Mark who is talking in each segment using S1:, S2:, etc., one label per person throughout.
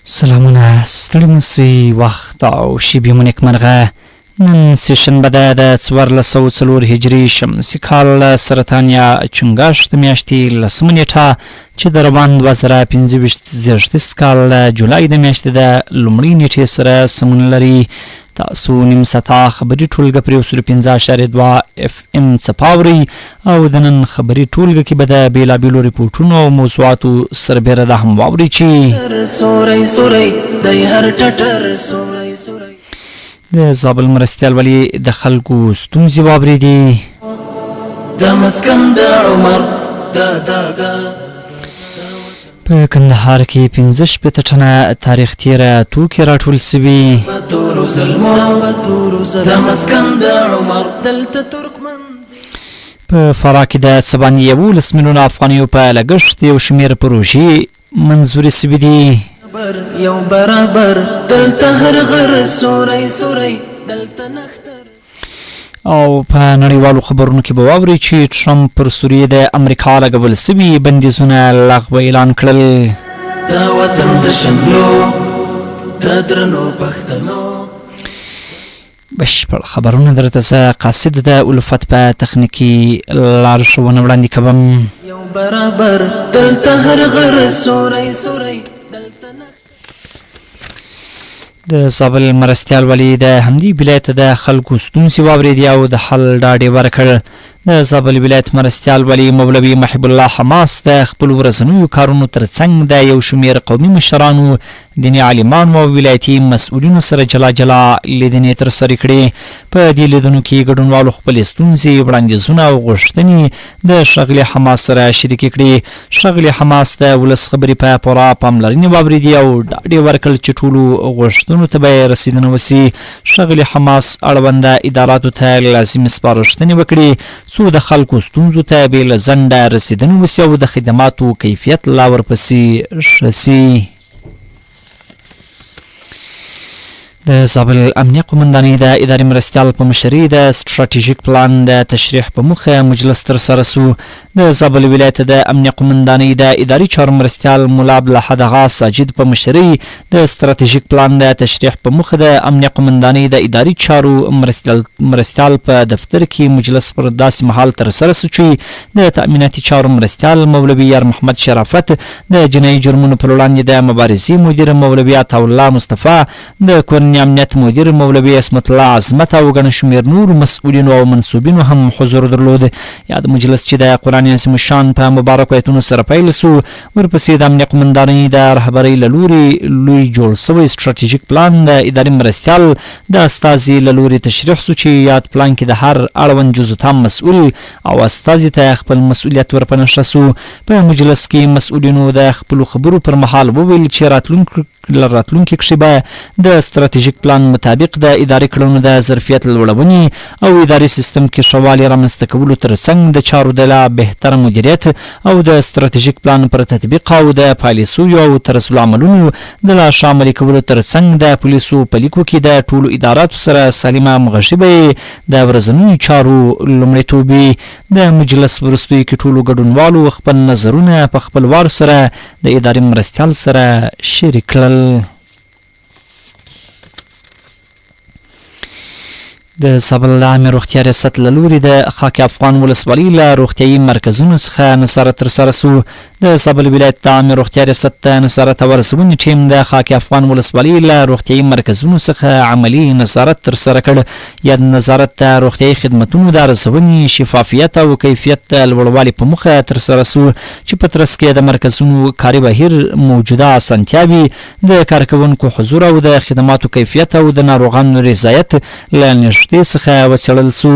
S1: سلامونه ستړي مسئ وخت او شیبې مو نیکمرغه. نن سهشنبه ده د 1404 هجري شمسي کال سرطان یا چنګاښ د میاشتې 10مه نیټه چې د روان 2025 کال جولای د میاشتې د لومړۍ نیټې سره سمون لري. تاسو نیم ساعته خبري ټولګه پر 105.2 FM څپاوري او د نن خبري ټولګه کې به د بیلابیلو ریپورټونو او موضوعاتو سربیره ده هم واوري چې د زابل مرستیال ولی د خلکو ستونزې واورېدې.
S2: د مسکن د عمر
S1: په کندهار کې 15 ټنه تاریخ تیره توکي راټول سوي. په فراه کې د 11 میلیونه افغانیو په لګښت یو شمېر پروژې منظورې سوي دي.
S2: یو برابر دلته هر غر سوري سوري دلته نختر.
S1: او په نړیوالو خبرونو کې به واورئ چې ټرمپ پر سوریې د امریکا لګول سوي بندیزونه لغوه اعلان کړل.
S2: دا وطن د شملو د درنو پښتنو.
S1: بشپړ خبرونه درته زه قاصد د الفت په تخنیکي لارښوونه وړاندې کوم.
S2: یو برابر دلته هر غر سوري سوري
S1: د زابل مرستیال ولی د همدې ولایت د خلکو ستونزې واورېدې او د حل ډاډ یې ورکړ. د زابل ولایت مرستیال ولی مولوي محب الله حماس د خپل ورځنیو کارونو ترڅنګ د یو شمېر قومي مشرانو، دیني عالمانو او ولایتي مسؤلینو سره جلا جلا لیدنې ترسره کړې. په دې لیدنو کې ګډونوالو خپلې ستونزې، وړاندیزونه او غوښتنې د ښاغلي حماس سره شریکې کړې. ښاغلي حماس د ولس خبرې په پوره پاملرنې واورېدې او ډاډ یې ورکړ چې ټولو غوښتنو ته به رسیدنه وسي. ښاغلي حماس اړونده اداراتو ته لازمي سپارښتنې وکړې څو د خلکو ستونزو ته بې له ځنډه رسیدنه وسي او د خدماتو کیفیت لا ورپسې ښه سي. د زابل امنیه قومندانۍ د ادارې مرستیال په مشرۍ د ستراتیژیک پلان د تشریح په موخه مجلس ترسره سو. د زابل ولایت د امنیه قومندانۍ د اداري چارو مرستیال ملا عبدالحد آغا ساجد په مشرۍ د ستراتیژیک پلان د تشریح په موخه د امنیه قومندانۍ د اداري چارو مرستیال په دفتر کې مجلس پر داسې مهال ترسره سو چې د تأمیناتي چارو مرستیال مولوي یار محمد شرافت، د جنایي جرمونو پر وړاندې د مبارزې مدیر مولوي عطاالله مصطفی، د کورنۍ امنیت مدیر مولوي اسمت الله عظمت او ګڼ شمېر نور مسؤلینو او منصوبینو هم حضور درلود. یاد مجلس چې د قرآن عظیم الشان په مبارکو ایتونو سره پیل سو، ورپسې د امنیه قومندانۍ د رهبرۍ له لوري لوی جوړ سوی ستراتیژیک پلان د ادارې مرستیال د استازي له لوري تشریح سو چې یاد پلان کې د هر اړوند جزو تام مسؤل او استازي ته خپل مسؤلیت ورپنښه سو. په مجلس کې مسؤلینو د خپلو خبرو پر مهال وویل چې راتلونکي کښې به د ستراتیژیک پلان مطابق د اداري کړنو د ظرفیت لوړونې او اداري سیستم کې ښه والي رامنځته کولو ترڅنګ د چارو د لا بهتره مدیریت او د ستراتیژیک پلان پر تطبیق او د پالیسیو او طرزالعملونو عملونو د لا ښه عملي کولو ترڅنګ د پولیسو په لیکو کې د ټولو اداراتو سره سالمه همغږي به د ورځنیو چارو لومړیتوب وي. د مجلس وروستیو کې ټولو ګډونوالو خپل نظرونه په خپل وار سره د ادارې مرستیال سره شریک کړل. د زابل عامه روغتیا ریاست له لوري د خاک افغان ولسوالۍ له روغتیایي مرکزونو څخه نظارت ترسره سو. د زابل ولایت د عامه روغتیا ریاست ته نظارت او ارزونې ټیم د خاک افغان ولسوالۍ له روغتیایي مرکزونو څخه عملي نظارت ترسره کړ. یاد نظارت د روغتیایي خدمتونو د ارزونې، شفافیت او کیفیت د لوړوالي په موخه ترسره سو چې په ترڅ کې د مرکزونو کاري بهیر، موجوده اسانتیاوې، د کارکوونکو حضور او د خدماتو کیفیت او د ناروغانو رضایت له نږدې څخه وڅېړل سو.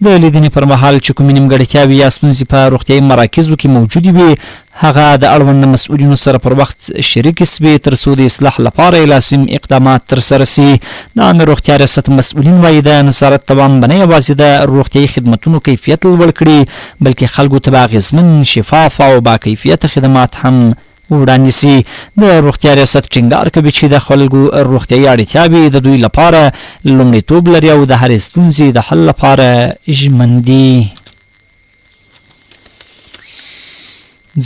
S1: د لیدنې پر مهال چې کومې نیمګړتیاوې یا ستونزې په روغتیایي مراکزو کې موجودې وي هغه د اړوند مسؤلینو سره پر وخت شریک سوي ترڅو د اصلاح لپاره لازم اقدامات ترسره سي. د عامه روغتیا ریاست مسؤلین وایي د نظارت توان به نه یوازې د روغتیایي خدمتونو کیفیت لوړ کړي بلکې خلکو ته به اغېزمن، شفاف او باکیفیته خدمات هم وړاندې سي. د روغتیا ریاست ټینګار کوي چې د خلکو روغتیایي اړتیاوې د دوی لپاره لومړیتوب لري او د هرې ستونزې د حل لپاره ژمن دي.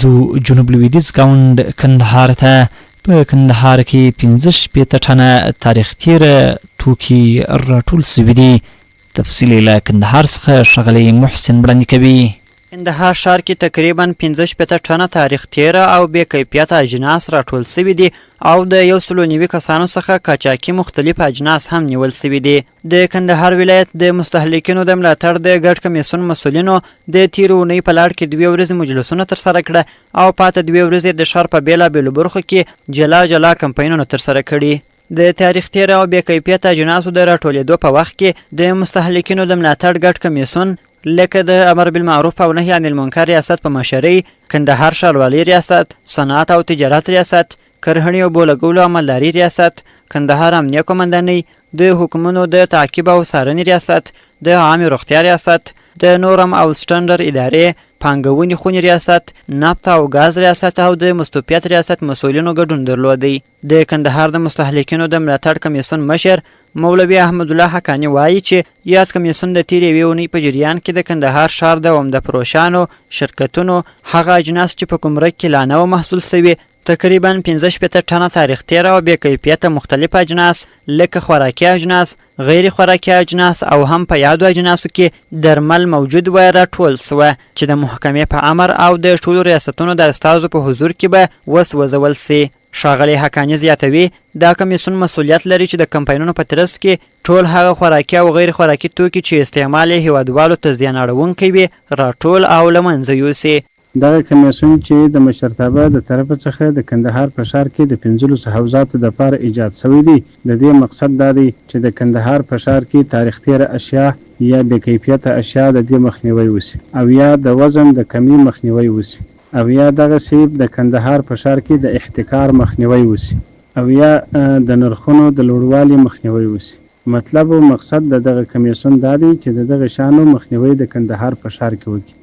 S1: ځو جنوب لویدیځ ګاونډ کندهار ته په کندهار کې 15 ټنه تاریخ تیره توکي راټول سوي دي. تفصیل له کندهار څخه ښاغلی محسن وړاندې کوي.
S3: کندهار ښار کې تقریبا 15 ټنه تاریخ تیره او بې کیفیته اجناس راټول سوي دي او د 190 کسانو څخه قاچاقي مختلف اجناس هم نیول سوي دي. د کندهار ولایت د مستهلکینو د ملاتړ د ګډ کمیسیون مسؤلینو د تیرو اونۍ په لړ کې 2 ورځې مجلسونه ترسره کړه او پاته 2 ورځې د ښار په بېلابېلو برخو کې جلا جلا کمپاینونه ترسره کړي. د تاریخ تیره او بې کیفیته اجناسو د راټولېدو په وخت کې د مستهلکینو د ملاتړ ګډ کمیسیون لکه د امر بالمعروف او نهي عن المنکر ریاست په مشرۍ، کندهار ښاروالۍ ریاست، صنعت او تجارت ریاست، کرهڼې او بولګولو عملداري ریاست، کندهار امنیه قومندانۍ، د حکومونو د تعقیب او څارنې ریاست، د عامې روغتیا ریاست، د نورم او سټنډر ادارې، پانګونې خونې ریاست، نفت او ګاز ریاست او د مستوفیت ریاست مسؤلینو ګډون درلودی. د کندهار د مستهلکینو د ملاتړ کمیسیون مشر مولوي احمد الله حقانی وایي چې یاد کمیسیون د تیرې یوې اونۍ په جریان کې د کندهار ښار د عمده فروشانو شرکتونو هغه اجناس چې په ګمرک کې لا نه وه محصول سوي تقریبا 15 ټنه تاریخ تیره او بې کیفیته مختلف اجناس لکه خوراکي اجناس، غیر خوراکي اجناس او هم په یادو اجناسو کې درمل موجود و راټول سوه چې د محکمې په امر او د ټولو ریاستونو د استازو په حضور کې به وسوځول سي. ښاغلی حقانی زیاتوي دا کمیسیون مسؤلیت لري چې د کمپاینونو په ترڅ کې ټول هغه خوراکي او غیر خوراکي توکي چې استعمال یې هیوادوالو ته زیان اړونکی وي راټول او له منځه یوسي.
S4: دغه کمیسیون چې د مشرتابه د طرفه څخه د کندهار په ښار کې د 15 حوزاتو دپاره ایجاد شوی دی، د دې مقصد دا دی چې د کندهار په ښار کې تاریخ تیره اشیا یا بې کیفیته اشیا د دې مخنیوی وسي او یا د وزن د کمی مخنیوی وسي او یا دغسې د کندهار په ښار کې د احتکار مخنیوی وسي او یا د نرخونو د لوړوالي مخنیوی وسي. مطلب او مقصد د دغه کمیسیون دا دی چې د دغه شانو مخنیوی د کندهار په ښار کې وکړي.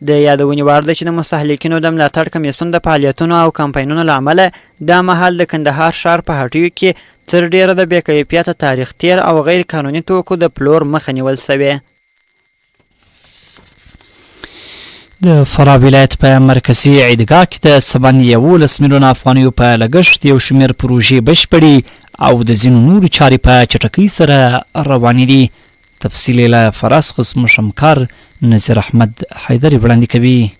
S3: د یادونې وړ ده چې د مستهلکینو د ملاتړ کمیسیون د فعالیتونو او کمپاینونو له امله دا مهال د کندهار ښار په هټیو کې تر ډیره د بې کیفیته تاریخ تیر او غیر قانوني توکو د پلور مخه نیول سوې.
S1: د فراه ولایت په مرکزي عیدګاه کې د 11 میلیونه افغانیو په لګښت یو شمېر پروژې بشپړې او د ځینو نورو چارې په چټکۍ سره روانې دي. تفصیل له فراه څخه شمکار نظیر احمد حیدري وړاندې کوي.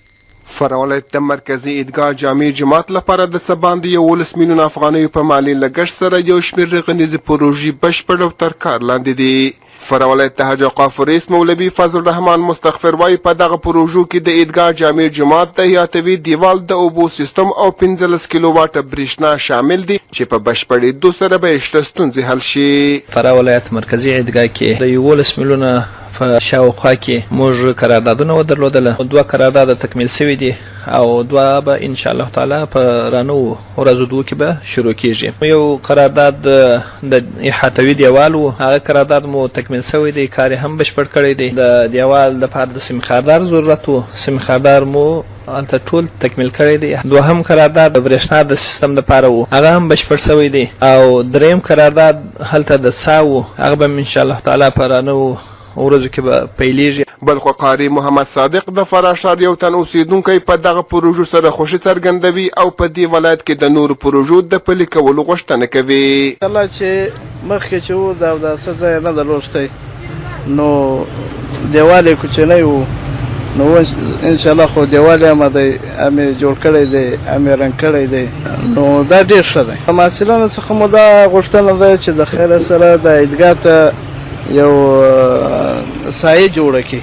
S5: فراه ولایت د مرکزي عیدګاه جامع جماعت لپاره د څه باندې 11 میلیونه افغانیو په مالي لګښت سره یو شمېر رغنیزې پروژې بشپړ او تر کار لاندې دي. فراه ولایت د حاج اوقاف رئیس مولوي فضل الرحمن مستغفر وایي په دغه پروژو کې د عیدګاه جامع جماعت د حیاتوي دیوال د اوبو سیستم او 15 کیلو واټه برېښنا شامل دي چې په بشپړېدو سره به شته ستونزې حل شي.
S6: فراه ولایت مرکزي عیدګاه کې د 11 میلیونه په شاوخوا کې موږ قراردادونه ودرلودله. 2 قرارداد تکمیل شوي دي او 2 به ان شاء الله تعالی په رانو ورځو 2 کې به شروع کیږي. یو قرارداد د احاطوي دیوال و، هغه قرارداد مو تکمیل شوی دی، کار هم بشپړ کړی دی. د دیوال لپاره د سیم خاردار ضرورت و، سیم خاردار مو هلته ټول تکمیل کړی دی. دوهم قرارداد د برېښنا د سیستم لپاره و، هغه هم بشپړ شوی دی. او دریم قرارداد هلته د څا و، هغه به ان شاء الله تعالی په رانو ورځو کې به پیلیږي.
S5: بلخو قاری محمد صادق د فراه ښار یو تن اوسیدونکی په دغه پروژو سره خوښي څرګندوي او په دې ولایت کې د نورو پروژو د پلي کولو غوښتنه کوي.
S7: کله چې مخکې چې و دا څه ځای نه درلود شتی نو دیوال یې کوچنی و، نو ان شاء الله خو دیوال یې همې جوړ کړی دی، همې رنګ کړی دی، نو دا ډېر ښه دی. محصلانو څخه مو دا غوښتنه ده چې د خیره سره د عیدګاه ته یو سایه جوړه کړي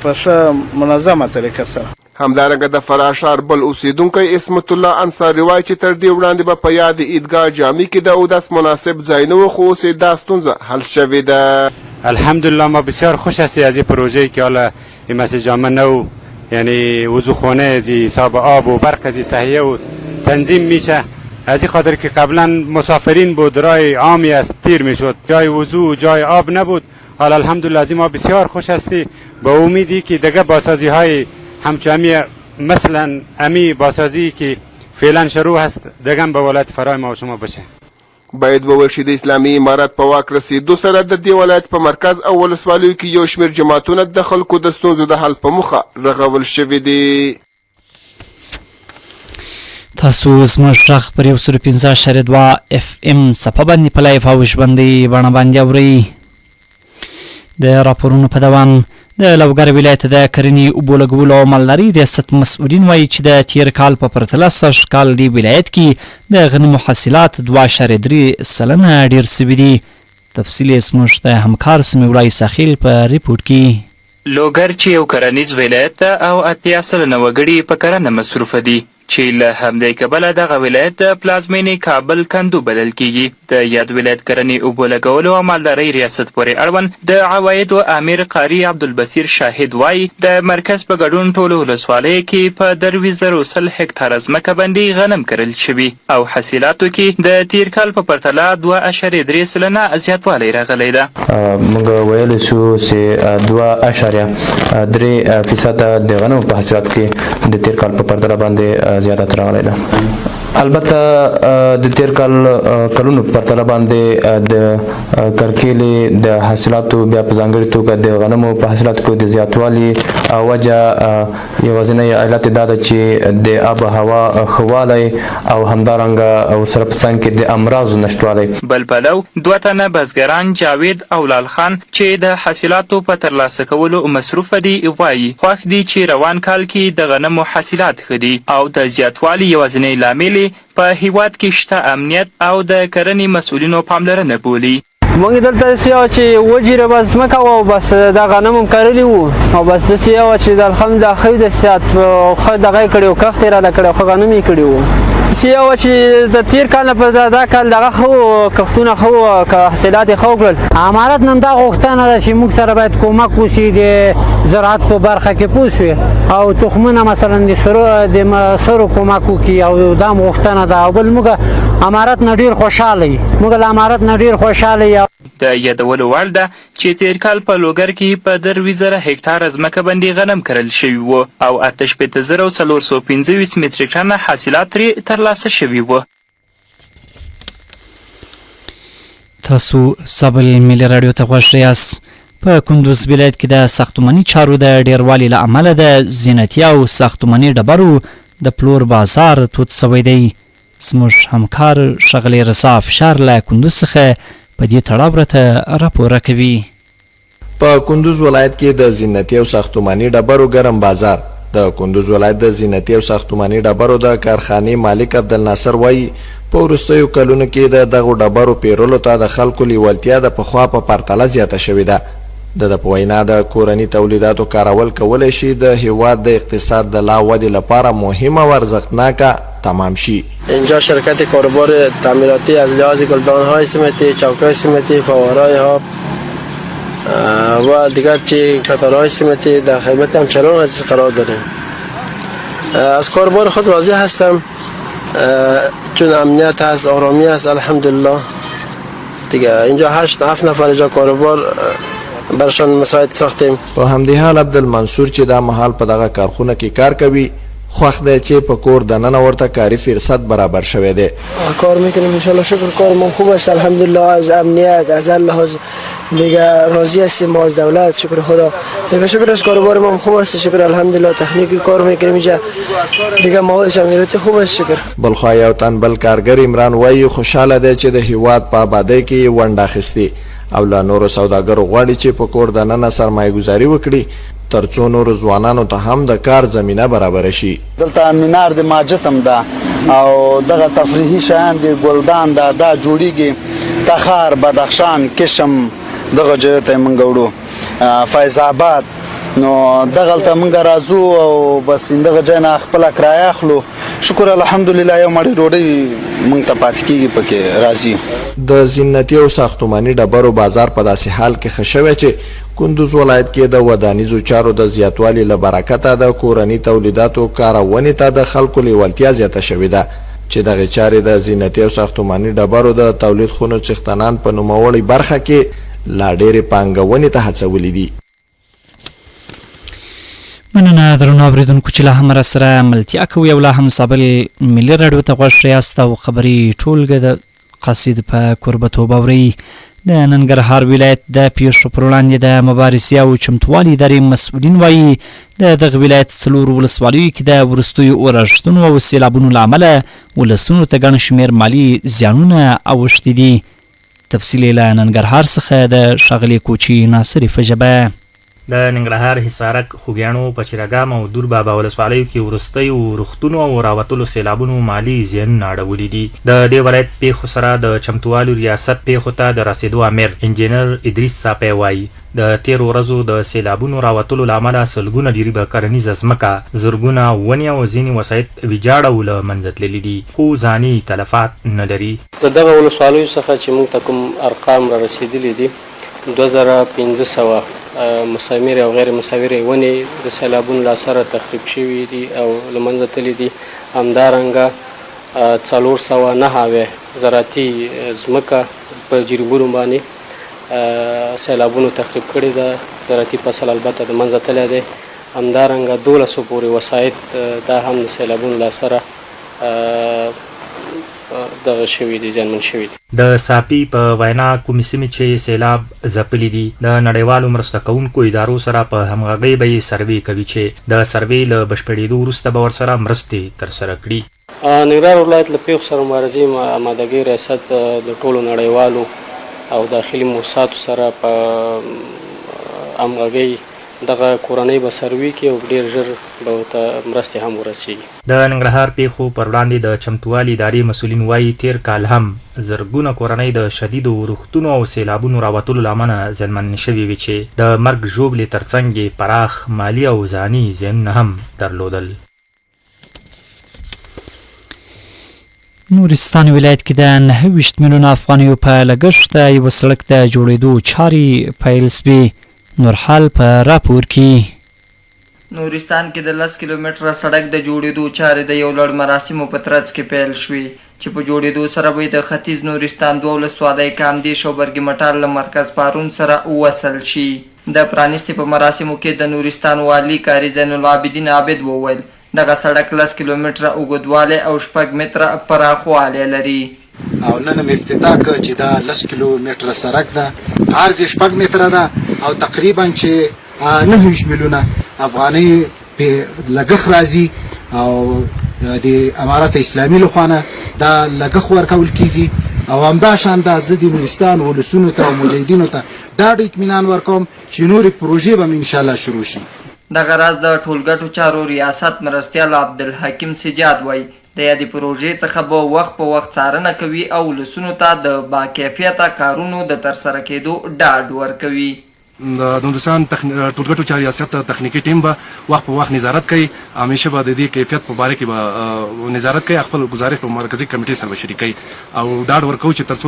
S7: په ښه منظمه طریقه سره.
S5: همدارنګه د فراه ښار بل اوسیدونکی اسمت الله انصاري وایي چې تر دې وړاندې به په یاد عیدګاه جامع کې د اودس مناسب ځای نه و، خو اوس دا ستونزه حل شوې ده.
S8: الحمدلله ما بسیار خوش هستی از این پروژه‌ای که حالا این مسجد جامع نو یعنی وضوخانه از حساب آب و برق از تهیه و تنظیم میشه. از این خاطر که قبلا مسافرین بود راه عامی است پیر میشد، جای وضو جای آب نبود. حالا الحمدلله از این ما بسیار خوش هستی، با امیدی که دیگه بازسازی های همچنین مثلا امی بازسازی که فعلا شروع هست دیگه به ولایت فراه ما و شما بشه.
S5: باید وویل شي د اسلامي امارت په واک رسیدو سره د دې ولایت په مرکز او ولسوالیو کې یو شمېر جماعتونه د خلکو د ستونزو د حل په موخه رغول شوي دي.
S1: تاسو زموږ غږ پر 115.2 FM څپه باندې په لایف او ژوندۍ بڼه باندې اورئ. د راپورونو په دوام د لوګر ولایت د کرنې اوبو لګولو او مالدارۍ ریاست مسؤلین وایي چې د تیر کال په پرتله سږ کال دې ولایت کې د غنمو حاصلات 2.3% ډېر سوي دي. تفصیل یې زموږ د همکار سمیوړی ساخیل په ریپورټ کې.
S9: لوګر چې یو کرنیز ولایت ده او 80% وګړي په کرنه مصروفه دي چې له همدې کبله دغه ولایت د پلازمینې کابل کندو بلل کیږي. د یاد ولایت کرنې اوبو لګولو او مالدارۍ ریاست پورې اړوند د عوایدو امیر قاری عبدالبصیر شاهد وایي د مرکز په ګډون ټولو ولسوالیو کې په 23,100 هکتاره ځمکه باندې غنم کرل شوي او حاصلاتو کې د تیر کال په پرتله 2.3% زیاتوالی راغلی ده.
S10: موږ ویلی شو چې 2.3% د غنمو په حاصلاتو کې د تیر کال په پرتله باندې زیادت راغلی ده. البته د تیر کال کلونو په پرتله باندې د کرکیلې د حاصلاتو بیا په ځانګړې توګه د غنمو په حاصلاتو کې د زیاتوالي وجه یوازینی علت دا ده چې د آب و هوا ښه والی او همدارنګه ورسره په څنګ کې د امراضو نشتوالی.
S9: بل پلو دوه تنه بزګران جاوید او لال خان چې د حاصلاتو په ترلاسه کولو مصروفه دي وایي خوښ دي چې روان کال کې د غنمو حاصلات ښه دي او د زیاتوالي یوازینی لامل په هیواد کې شته امنیت او د کرنې مسؤلینو پاملرنه بولي.
S11: موږ دلته داسې یو چې وجیره بس ځمکه وه او بس دا غنم هم کرلي وو او بس داسې یو چې د الحمدلله ښه د سیات ښه دغه یې کړی وو کښت یې راله کړی وو ښه غنم یې کړي وو. داسې یو چې د تېر کال نه په دا کال دغه ښه وو کښتونه ښه وو حاصلات یې ښه وکړل.
S12: امارت نه همدا غوښتنه ده چې موږ سره باید کومک وشي د زراعت په برخه کې پوه شوې او تخمونه مثلا د سرو کومک وکړي او دا هم غوښتنه ده. او بل موږ امارت نه ډېر خوشحاله یو موږ له امارت نه ډېر خوشحاله یو.
S9: د یادولو وړ ده چې تیر کال په لوګر کې په 23,000 هکتاره ځمکه باندې غنم کرل شوي وو او 8,425 متریک ټنه حاصلات ترې ترلاسه شوي وو.
S1: تاسو سابل ملي راډیو ته غوږ یاست. په کندوز ولایت کې د ساختماني چارو د ډیروالي له امله د زینتي او ساختماني ډبرو د پلور بازار تود سوی دی. زموږ همکار ښاغلی رضا فشار له کندوز څخه په دې تړاو راته راپور راکوي.
S13: په کندوز ولایت کې د زینتي او ساختماني ډبرو ګرم بازار. د کندوز ولایت د زینتي او ساختماني ډبرو د کارخانې مالک عبدالناصر وایي په وروستیو کلونو کې د دغو ډبرو پیرلو ته د خلکو لیوالتیا د پخوا په پرتله زیاته شوې ده. د په وینا د کورني تولیداتو کارول کولی شي د هیواد د اقتصاد د لا ودې لپاره مهمه و ارزښتناکه تمام شي.
S14: اینجا شرکت کاروبار تعمیراتی از لحاظ گلدان‌های سمنتی، چوک‌های سمنتی، فواره‌های آب و دیگر قطارهای سمنتی در خدمت همچنان عزیز قرار داریم. از کاروبار خود راضی هستم چون امنیت هست، آرامی هست الحمدلله. دیگه اینجا 8-7 نفر اینجا کاروبار برشان مساعد ساختیم.
S13: په همدې حال عبدالمنصور چې دا مهال په دغه کارخونه کې کار کوي خوښ دی چې په کور دننه ورته کاري فرصت برابر شوی دی.
S14: کار میکنیم انشالله شکر کارمون خوب است الحمدلله. از امنیت از لحاظ دیگه راضی هستیم از دولت شکر خدا. دیگه شکر از کاروبار ما خوب است شکر الحمدلله. تکنیکی کار میکنیم اینجا دیگه مواد تعمیراتی خوب است شکر.
S13: بلخوا یو تن بل کارګر عمران وایي خوشحاله دی چې د هیواد په آبادۍ کې ونډه اخیستې او له نورو سوداګرو غواړي چې په کور دننه سرمایه گذاري وکړي ترڅو نورو ځوانانو ته هم د کار زمینه برابره شي.
S15: دلته مینار د ماجت هم ده او دغه تفریحي شیان د ګلدان ده دا جوړیږي تخار بدخشان کشم دغه ځای ته موږ وړو فیض آباد نو دغلته موږ راځو او بس دغه ځای نه خپله کرایه اخلو شکر الحمدلله یو مړۍ ډوډۍ موږ ته پاتې کېږي پکې راځي.
S13: د زینتي او ساختماني ډبرو بازار په داسې حال کې ښه شوی چې کندوز ولایت کې د ودانیزو چارو د زیاتوالي له برکته د کورني تولیداتو کارونې ته د خلکو لیوالتیا زیاته شوې ده چې دغې چارې د زینتي او ساختماني ډبرو د تولید خونو څښتنان په نوموړې برخه کې لا ډېرې پانګونې ته هڅولي دي.
S1: مننه درنو اوریدونکو چې لا هم راسره ملتیا کوئ او لا هم سابل ملي راډیو ته غوږ یاست او خبري ټولګه د قصید په کوربتوب اورئ. د ننګرهار ولایت د پیښو پر وړاندې د مبارزې او چمتووالي ادارې مسؤلین وایي د دغه ولایت 4 ولسوالیو کې د وروستیو اورښتونو او سیلابونو له امله ولسونو ته ګڼ شمېر مالي زیانونه اوښتي دي. تفصیل یې له ننګرهار څخه د ښاغلي کوچي ناصري په ژبه.
S16: د ننګرهار حصارک خوږیاڼو په چراګام او دور بابا ولسوالیو کې وروستیو روختونو او راوتلو سیلابونو مالي زیانونه اړولي دي. د دې ولایت پیښو سره د چمتووالي ریاست پیښو ته د رسېدو امر انجینر ادریس صاپی وایي د تیرو ورځو د سیلابونو راوتلو له امله سلګونه جریبه کرنیزه ځمکه، زرګونه ونې او ځینې وسایط ویجاړ او له منځه تللي دي، خو ځاني تلفات نه لري.
S14: د دغه ولسوالیو څخه چې موږ ته کوم ارقام را رسېدلي دي 2500 مسامرې او غیر مسامرې ونې د سیلابونو له اثره تخریب شوي دي او له منځه تللي دي. همدارنګه 409 زراعتي ځمکه په جریبونو باندې سیلابونو تخریب کړې ده. زراعتي فصل البته د منځه تللی دی. همدارنګه 1200 پورې وسایط دا هم د سیلابونو له اثره دغه شوي دي، زیانمن شوي دي.
S16: د ساپي په وینا کومې سیمې چې سیلاب ځپلي دي د نړیوالو مرسته کوونکو ادارو سره په همغږۍ به یې سروې کوي چې د سروې له بشپړېدو وروسته به ورسره مرستې ترسره کړي.
S14: ننګرهار ولایت له پیښو سره مبارزې آمادګۍ ریاست د ټولو نړیوالو او داخلي موسساتو سره په همغږۍ دغه کورنۍ به سروې کوي او ډېر ژر به ورته مرستې هم ورسیږي.
S16: د ننګرهار پیښو پر وړاندې د چمتووالي ادارې مسؤلین وایي تیر کال هم زرګونه کورنۍ د شدیدو روختونو او سیلابونو راوتلو له امله زیانمن شوي وي چې د مرګ ژوبلې ترڅنګ یې پراخ مالي او ځاني زیانونه هم درلودل.
S1: نورستان ولایت کې د 29 میلیونه افغانیو په لګښت یوه سړک د جوړېدو چارې پیل سوې. نورحال په راپور کې.
S17: نورستان کې د 10 کیلومتره سړک د جوړېدو چارې د یو لړ مراسمو په ترڅ کې پیل شوې چې په جوړېدو سره به د ختیځ نورستان 2 ولسوالۍ کامدېش او برګي مټال له مرکز پارون سره وصل شي. د پرانیستې په مراسمو کې د نورستان والي قاري زین العابدین عابد وویل دغه سړک 10 کیلومتره اوږدوالی او 6 متره پراخوالی لري.
S18: او نن مې افتتاح کړ چې دا 10 کیلومتره سړک ده، عرض 6 متره ده او تقریبا چې 29 میلیونه افغانۍ په لګښت راځي او د امارت اسلامي لخوانه دا لګښت ورکول کیږي. او همدا شان دا زه د نورستان ولسونو ته او مجاهدینو ته ډاډ اطمینان ورکوم چې نورې پروژې به ان شاء الله شروع شي.
S17: دغه راز د ټولګټو چارو ریاست مرستیال عبدالحکیم سجاد وایي د یادې پروژې څخه به وخت په وخت څارنه کوي او ولسونو ته د باکیفیته کارونو د ترسره کېدو ډاډ ورکوي.
S19: د نورستان ټولګټو چارو ریاست تخنیکي ټیم به وخت په وخت نظارت کوي، همیشه به د دې کیفیت په باره کې به نظارت کوي، خپل گزارش په مرکزي کمیټې سره به شریکوي او ډاډ ورکوي چې تر څو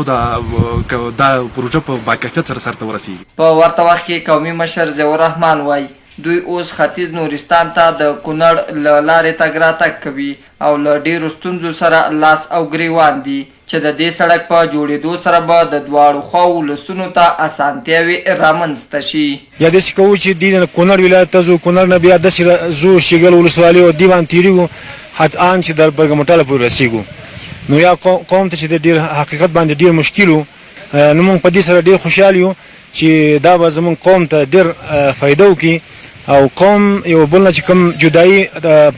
S19: دا پروژه په باکیفیت سره سرته ورسیږي.
S17: په ورته وخت کې قومي مشر ضیاء الرحمن وایي دوی اوس ختیځ نورستان ته د کونړ له لارې تګ راتګ کوي او له ډېرو ستونزو سره لاس او ګریوان دي چې د دې سړک په جوړېدو سره به د دواړو خواو ولسونو ته اسانتیاوې رامنځته شي.
S20: یا داسې کوو چې دوی د کونړ ولایت ته ځو، کونړ نه بیا داسې ځو شیګل ولسوالۍ او دیوان تېرېږو حتان چې در برګمټاله پورې رسېږو. نو یا قوم ته چې د ډېر حقیقت باندې ډېر مشکل و، نو موږ په دې سره ډېر خوشحال یو چې دا به زموږ قوم ته ډېر فایده وکړي او قوم یو بل نه چې کوم جدایي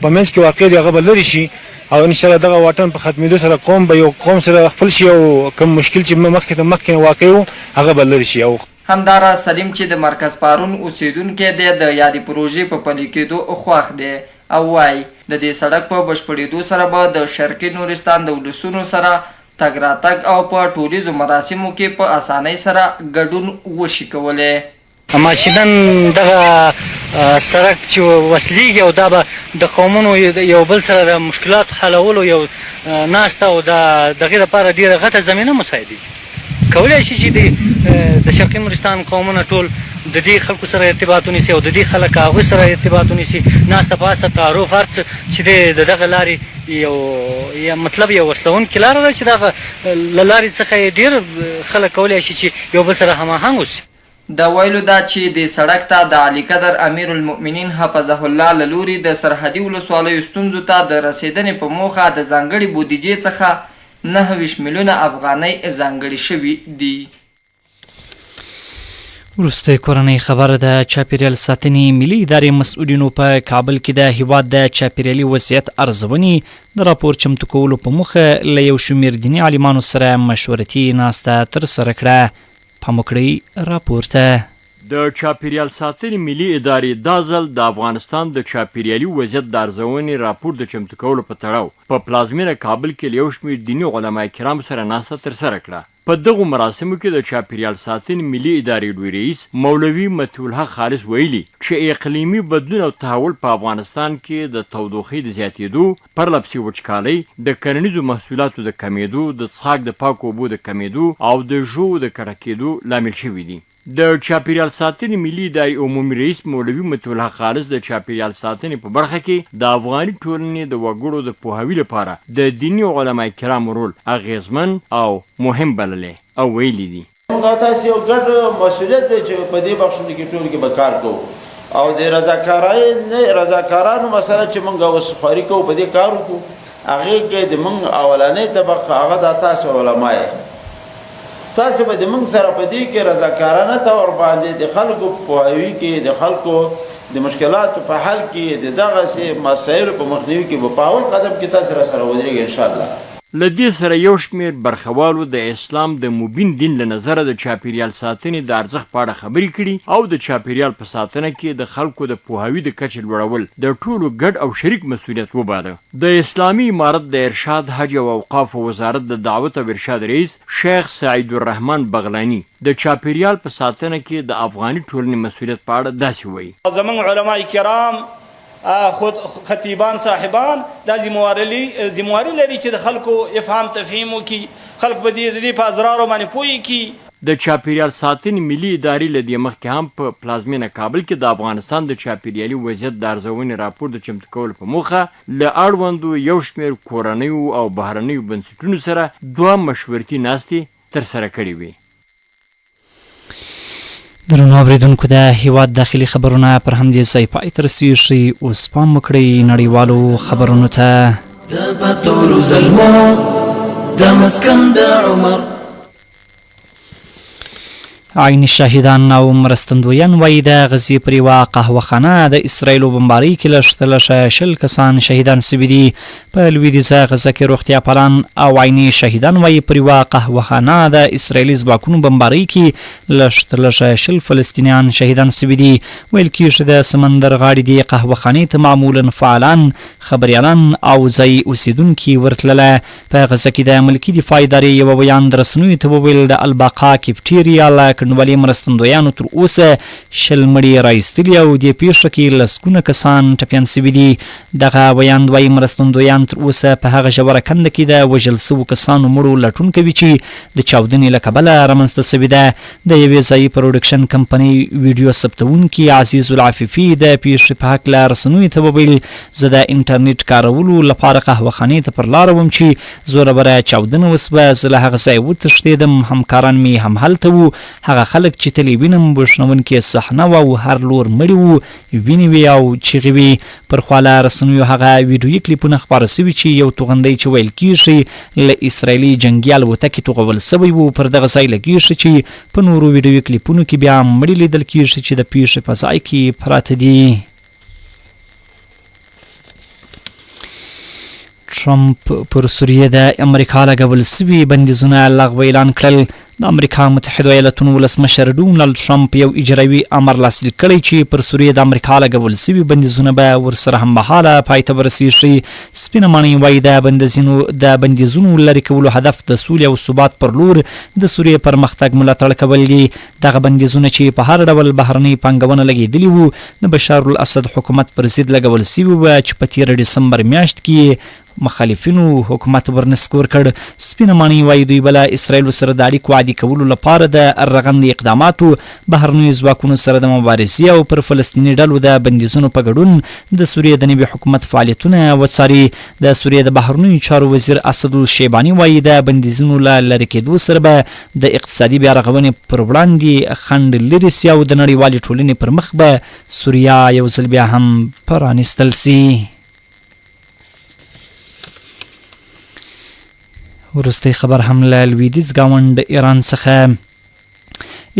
S20: په منځ کې واقع دی هغه به لرې شي او انشاءالله دغه واټن په ختمېدو سره قوم به یو قوم سره خپل شي او کوم مشکل چې مخکې واقع و هغه به لرې شي. او
S17: همداراز سلیم چې د مرکز پارون اوسیدونکی دی د یادې پروژې په پلي کېدو خوښ دی او وایي د دې سړک په بشپړېدو سره به د شرقي نورستان د ولسونو سره تګ راتګ او په ټولیزو مراسمو کې په اسانۍ سره ګډون وشي کولی.
S21: اما چې نن دغه سړک چې وصلېږي او دا به د قومونو یو بل سره د مشکلاتو حلولو یو ناسته او د دغې لپاره ډېره غټه زمینه مساعدېږي. کولی شي چې د شرقي نورستان قومونه ټول د دې خلکو سره ارتباط ونیسي او د دې خلک هغوی سره ارتباط ونیسي، ناسته پاسته تعارف هر څه چې د دغه لارې یو مطلب یو وصلونکې لاره ده چې دغه له لارې څخه یې ډېر خلک کولی شي چې یو بل سره هماهنګ اوسي.
S17: د ویلو دا چې د سړک ته د علي قدر امیر المؤمنین حفظه الله له لوري د سرحدي ولسوالیو ستونزو ته د رسېدنې په موخه د ځانګړې بودیجې څخه 29 میلیونه افغانۍ ځانګړې شوي دي.
S1: وروسته کورنۍ خبره ده چاپیریال ساتنې ملي ادارې مسؤلینو په کابل کې د هیواد د چاپیریالي وضعیت ارزونې د راپور چمتو کولو په موخه له یو شمېر دیني عالمانو سره مشورتي ناسته ترسره کړه. پام وکړئ راپور ته.
S2: د چاپیریال ساتنې ملي ادارې دا ځل د افغانستان د چاپیریالي وضعیت د ارزونې راپور د چمتو کولو په تړاو په پلازمینه کابل کې له یو شمېر دیني علما کرام سره ناسته ترسره کړه. په دغو مراسمو کې د چاپیریال ساتنې ملي ادارې لوی رئیس مولوي مطیع الحق خالص ویلي چې اقلیمي بدلون او تحول په افغانستان کې د تودوخې د زیاتېدو، پرلپسې وچکالۍ، د کرنیزو محصولاتو د کمیدو، د څښاک د پاکو اوبو د کمیدو او د ژوو د کډه کېدو لامل شوي دي. د چاپیریال ساتنې ملي ادارې عمومي رئیس مولوي مطیع الحق خالص د چاپیریال ساتنې په برخه کې د افغاني ټولنې د وګړو د پوهاوي لپاره د دیني علما کرامو رول اغیزمن او مهم بللی او ویلي دي.
S22: موږ تاسو یو ګډ مسؤلیت دی چې په دې بخښونو کې ټول کې به کار کوو او د رضاکارانو مسله چې موږ اوس خواري کوو په دې کار وکړو هغې کې د موږ اولنۍ طبقه هغه د تاسو علما یې تاسو به د موږ سره په دې کې رضاکارانه طور باندې د خلکو پوهاوي کې د خلکو د مشکلاتو په حل کې د دغسې مسایلو په مخنیوي کې به په اول قدم کې تاسو را سره ودرېږئ انشاءالله.
S2: له دې سره یو شمېر برخوالو د اسلام د مبین دین له نظره د چاپیریال ساتنې د ارزښت په اړه خبرې کړي او د چاپیریال په ساتنه کې د خلکو د پوهاوي د کچې لوړول د ټولو ګډ او شریک مسؤلیت وباله. د اسلامي امارت د ارشاد، حج او اوقافو وزارت د دعوت او ارشاد رئیس شیخ سعید الرحمن بغلانی د چاپیریال په ساتنه کې د افغاني ټولنې مسؤلیت په اړه داسې وایي.
S23: زموږ علما کرام خود خطیبان صاحبان دا ذمواري لري چې د خلکو افهام تفهیم وکړي، خلک به د دې په اضرارو باندې پوه کړي.
S2: د چاپیریال ساتنې ملي ادارې له دې مخکې هم په پلازمینه کابل کې د افغانستان د چاپیریالي وضعیت د ارزونې راپور د چمتو کولو په موخه له اړوندو یو شمېر کورنیو او بهرنیو بنسټونو سره 2 مشورتي ناستې ترسره کړې وې.
S1: درنو اوریدونکو د هیواد داخلي خبرونه پر همدې ځای پای ته رسیږي. اوس پام وکړئ نړیوالو خبرونو ته.
S24: د بطور زلمو د مسکن د عمر
S1: عیني شاهدان او مرستندویان وایي د غزې پر یوه قهوهخانه د اسرایلو بمبارۍ کې لږ 10 کسان شهیدان سوي دي. په لویدیځه غزه کې روغتیا پالان او عیني شاهدان وایي پر یوه قهوهخانه د اسرایلي ځواکونو بمبارۍ کې لږ 10 فلسطینیان شهیدان سوي دي. ویل کېږي د سمندر غاړې دې قهوهخانې ته معمولا فعالان، خبریالان او ځایي اوسیدونکي ورتلله. په غزه کې د ملکي دفاع ادارې یوه بیان د رسنیو ته وویل د البقا کیفټیریا له کنډوالي مرستندویانو تر اوسه 20 مړي رایستلي او دې پیښه کې لسګونه کسان ټپیان سوي دي. دغه بیان وایي مرستندویان تر اوسه په هغه ژوره کنده کې د وژل سوو کسانو مړو لټون کوي چې د چاودنې له کبله رامنځته سوي ده. د یوې ځایي پروډکشن کمپنۍ ویډیو ثبتونکي عزیز العفیفي د پیښې په هکله رسنیو ته وویل زه د انټرنیټ کارولو لپاره قهوهخانې ته پر لاره وم چې زوره بره چاودنه وسوه. زه له هغه ځای وتښتېدم، همکاران مې هم هلته وو. هغه خلک چې تلې وینم بوښنونکې صحنه وه او هر لور مړي وو، وینې وې او چیغې وې. پر خوا له رسنیو هغه ویډیویي کلیپونه خپاره سوي چې یو توغندی چې ویل کېږي له اسرایلي جنګي الوتکې توغول سوی و پر دغه ځای لګېږي چې په نورو ویډیویي کلیپونو کې بیا مړي لیدل کېږي چې د پیښې په ځای کې پراته دي. ټرمپ پر سوریه د امریکا لګول سوي بندیزونه لغوه اعلان کړل. د امریکا متحده ایالاتونو ولسمشر ډونالډ ټرمپ یو اجرایي امر لاسلیک کړی چې پر سوریه د امریکا لګول سوي بندیزونه به ورسره هممهاله پای ته ورسیږي. سپینه ماڼۍ وایي د بندیزونو لرې کولو هدف د سولې او ثبات پر لور د سوریې پرمختګ ملاتړ کول دي. دغه بندیزونه چې په هر ډول بهرنۍ پانګونه لګېدلي وو د بشار الاسد حکومت پر ضد لګول سوي وو چې په تېره ډسمبر میاشت کې مخالفینو حکومت ورنسکور کړ. سپینه ماڼۍ وایي دوی به له اسرایلو سره د اړیکو عادي کولو لپاره د رغندې اقداماتو، بهرنیو ځواکونو سره د مبارزې او پر فلسطیني ډلو د بندیزونو په ګډون د سوریې د نوي حکومت فعالیتونه وڅاري. د سوریې د بهرنیو چارو وزیر اسدالشیباني وایي د بندیزونو له لرې کېدو سره به د اقتصادي بیا رغونې پر وړاندې خنډ لرې سي او د نړیوالې ټولنې پر مخ به سوریه یو ځل بیا هم پرانیستل سي. وروستی خبر هم له لویدیځ ګاونډ ایران څخه.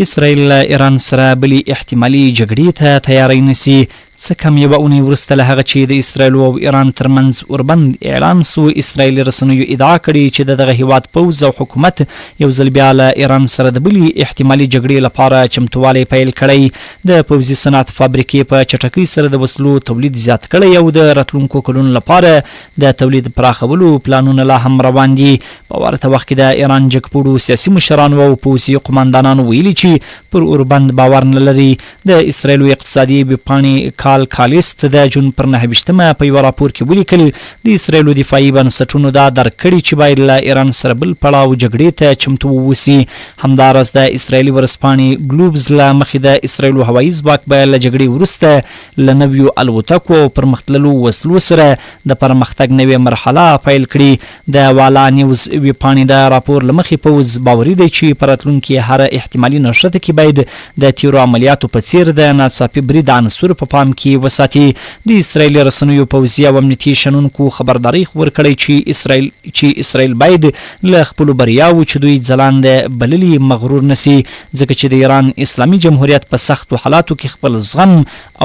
S1: اسرائیل ایران سره بلې احتمالي جګړې ته تیاری نیسي. څه کم یوه اونۍ وروسته له هغه چې د اسرائیل او ایران ترمنځ اوربند اعلان سو، اسرائیلي رسنیو ادعا کړې چې د دغه هیواد پوځ او حکومت یو ځل بیا له ایران سره د بلې احتمالي جګړې لپاره چمتووالی پیل کړی. د پوځي صنعت فابریکې په چټکۍ سره د وسلو تولید زیات کړی او د راتلونکو کلونو لپاره د تولید پراخولو پلانونه لا هم روان دي. په ورته وخت کې د ایران جګپوړو سیاسي مشرانو او پوځي قماندانانو ویلي چې پر اوربند باور نه لري. د اسرائیلو اقتصادي ویبپاڼې کالکالیست د جون پر 9 په یوه راپور کې ولیکل د اسرائیلو دفاعي بنسټونو دا درک کړي چې باید له ایران سره بل پړاو جګړې ته چمتو واوسي. همداراز د اسرائیلي ورځپاڼې ګلوبز له مخې د اسرائیلو هوایي ځواک به له جګړې وروسته له نویو الوتکو او پرمختللو وسلو سره د پرمختګ نوې مرحله پیل کړي. د والا نیوز ویبپاڼې د راپور له مخې پوځ باوري دی چې په راتلونکي هره احتمالي نښته کې باید د تیرو عملیاتو په څیر د ناڅاپي برید عنصر په پام کې وساتي. د اسرائیل رسنیو پوځي او امنیتي شنونکو خبرداری ورکړی چې اسرائیل باید له خپلو بریاوو چې دوی ځلانده بللي مغرور نسی، ځکه چې د ایران اسلامي جمهوریت په سختو حالاتو کې خپل زغم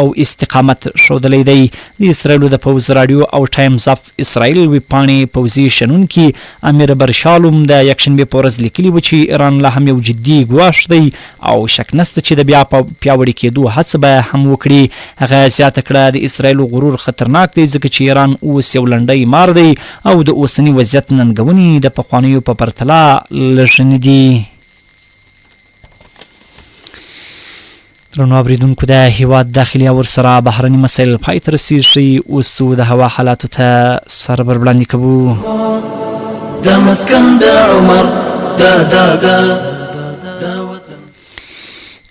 S1: او استقامت ښودلی دی. د اسرائیلو د پوځ راډیو او ټایمز اف اسرائیل ویبپاڼې پوځي شنونکي امیر برشالوم د یکشنبې په ورځ لیکلي و چې ایران لا هم یو جدي ګواښ دی او شک نسته چې د بیا پیاوړي کېدو هڅه به هم وکړي. هغه زیاته کړه د اسرائیلو غرور خطرناک دی ځکه چې ایران اوس یو لنډی مار دی او د اوسني وضعیت ننګونې د پخوانیو په پرتله لږ نه دي. درنو اوریدونکو، د هیواد داخلي او ورسره بهرني مسایل پای ته رسیږي. اوس د هوا حالاتو ته سر بربلاندې کوو.
S24: دا مسکن د عمر دا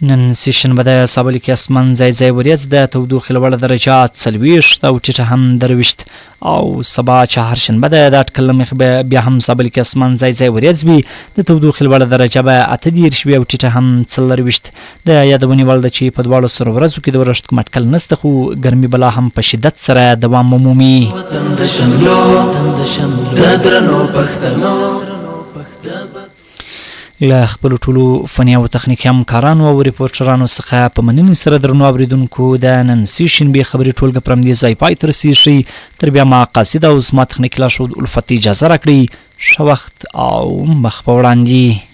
S1: نن سیشنبه د سابل کې اسمان ځای ځای وریځ د تودوخې لوړه درجه 40 او ټیټه هم 23 او سبا چهارشنبه د اټکل له مخې بیا هم سابل کې اسمان ځای ځای وریځ وي. د تودوخې لوړه درجه به 28 او ټیټه هم 40. د یادونې وړ ده چې په دواړو سرو ورځو کې د ورښت کوم اټکل نشته، خو ګرمي بلا هم په شدت سره دوام مومي. له خپلو ټولو فني او تخنیکي همکارانو او ریپورټرانو څخه په مننې سره درنو اوریدونکو د نن سې شنبې خبري ټولګه پر همدې ځای پای ته رسیږي. تر بیا ما قاصد او زما تخنیکي لارښود الفت اجازه راکړئ. ښه وخت او مخ په وړاندې.